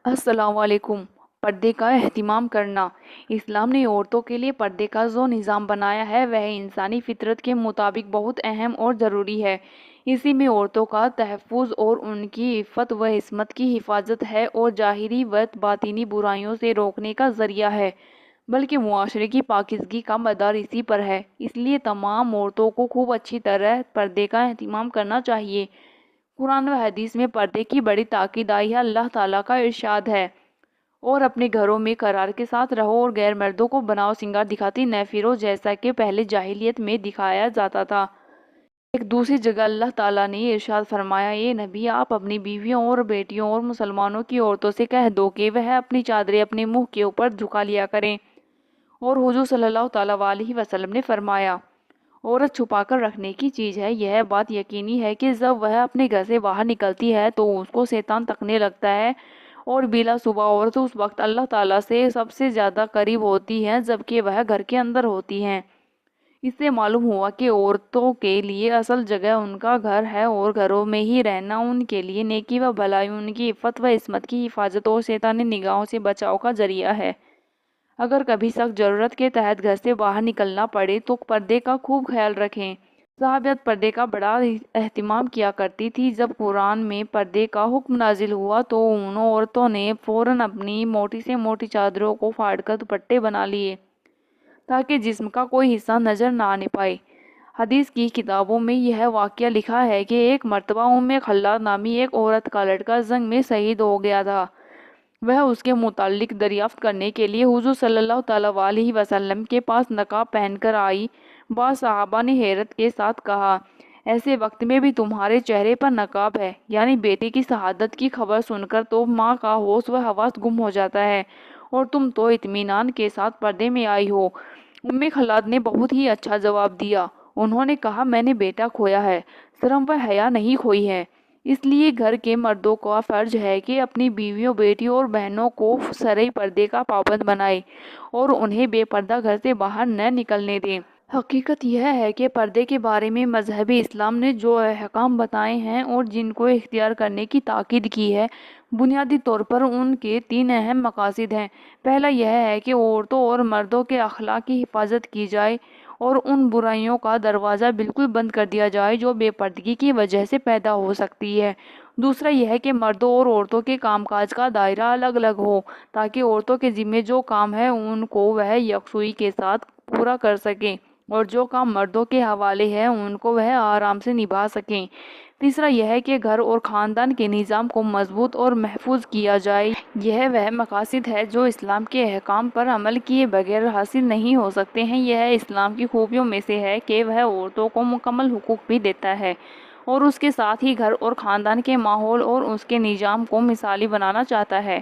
السلام علیکم۔ پردے کا اہتمام کرنا۔ اسلام نے عورتوں کے لیے پردے کا جو نظام بنایا ہے وہ انسانی فطرت کے مطابق بہت اہم اور ضروری ہے۔ اسی میں عورتوں کا تحفظ اور ان کی عفت و عصمت کی حفاظت ہے اور ظاہری و باطنی برائیوں سے روکنے کا ذریعہ ہے، بلکہ معاشرے کی پاکیزگی کا مدار اسی پر ہے۔ اس لیے تمام عورتوں کو خوب اچھی طرح پردے کا اہتمام کرنا چاہیے۔ قرآن و حدیث میں پردے کی بڑی تاکید آئی ہے۔ اللہ تعالیٰ کا ارشاد ہے، اور اپنے گھروں میں قرار کے ساتھ رہو اور غیر مردوں کو بناؤ سنگار دکھاتی نہ پھرو، جیسا کہ پہلے جاہلیت میں دکھایا جاتا تھا۔ ایک دوسری جگہ اللہ تعالیٰ نے ارشاد فرمایا، اے نبی، آپ اپنی بیویوں اور بیٹیوں اور مسلمانوں کی عورتوں سے کہہ دو کہ وہ اپنی چادریں اپنے منہ کے اوپر جھکا لیا کریں۔ اور حضور صلی اللہ تعالیٰ علیہ وسلم نے فرمایا، عورت چھپا کر رکھنے کی چیز ہے۔ یہ بات یقینی ہے کہ جب وہ اپنے گھر سے باہر نکلتی ہے تو اس کو شیطان تکنے لگتا ہے، اور بلا صبح عورت اس وقت اللہ تعالیٰ سے سب سے زیادہ قریب ہوتی ہے جبکہ وہ گھر کے اندر ہوتی ہیں۔ اس سے معلوم ہوا کہ عورتوں کے لیے اصل جگہ ان کا گھر ہے اور گھروں میں ہی رہنا ان کے لیے نیکی و بھلائی، ان کی عفت و عصمت کی حفاظت اور شیطانی نگاہوں سے بچاؤ کا ذریعہ ہے۔ اگر کبھی سخت ضرورت کے تحت گھر سے باہر نکلنا پڑے تو پردے کا خوب خیال رکھیں۔ صحابیت پردے کا بڑا اہتمام کیا کرتی تھی۔ جب قرآن میں پردے کا حکم نازل ہوا تو ان عورتوں نے فوراً اپنی موٹی سے موٹی چادروں کو پھاڑ کر دوپٹے بنا لیے تاکہ جسم کا کوئی حصہ نظر نہ آنے پائے۔ حدیث کی کتابوں میں یہ واقعہ لکھا ہے کہ ایک مرتبہ خلاد نامی ایک عورت کا لڑکا جنگ میں شہید ہو گیا تھا۔ وہ اس کے متعلق دریافت کرنے کے لیے حضور صلی اللہ تعالیٰ علیہ وسلم کے پاس نقاب پہن کر آئی۔ بعض صحابہ نے حیرت کے ساتھ کہا، ایسے وقت میں بھی تمہارے چہرے پر نقاب ہے؟ یعنی بیٹے کی شہادت کی خبر سن کر تو ماں کا ہوش و حواس گم ہو جاتا ہے، اور تم تو اطمینان کے ساتھ پردے میں آئی ہو۔ خلاد نے بہت ہی اچھا جواب دیا۔ انہوں نے کہا، میں نے بیٹا کھویا ہے، شرم و حیا نہیں کھوئی ہے۔ اس لیے گھر کے مردوں کا فرض ہے کہ اپنی بیویوں، بیٹیوں اور بہنوں کو شرعی پردے کا پابند بنائیں اور انہیں بے پردہ گھر سے باہر نہ نکلنے دیں۔ حقیقت یہ ہے کہ پردے کے بارے میں مذہب اسلام نے جو احکام بتائے ہیں اور جن کو اختیار کرنے کی تاکید کی ہے، بنیادی طور پر ان کے 3 اہم مقاصد ہیں۔ پہلا یہ ہے کہ عورتوں اور مردوں کے اخلاق کی حفاظت کی جائے اور ان برائیوں کا دروازہ بالکل بند کر دیا جائے جو بے پردگی کی وجہ سے پیدا ہو سکتی ہے۔ دوسرا یہ ہے کہ مردوں اور عورتوں کے کام کاج کا دائرہ الگ الگ ہو تاکہ عورتوں کے ذمے جو کام ہے ان کو وہ یکسوئی کے ساتھ پورا کر سکیں، اور جو کام مردوں کے حوالے ہے ان کو وہ آرام سے نبھا سکیں۔ تیسرا یہ ہے کہ گھر اور خاندان کے نظام کو مضبوط اور محفوظ کیا جائے۔ یہ وہ مقاصد ہے جو اسلام کے احکام پر عمل کیے بغیر حاصل نہیں ہو سکتے ہیں۔ یہ اسلام کی خوبیوں میں سے ہے کہ وہ عورتوں کو مکمل حقوق بھی دیتا ہے اور اس کے ساتھ ہی گھر اور خاندان کے ماحول اور اس کے نظام کو مثالی بنانا چاہتا ہے۔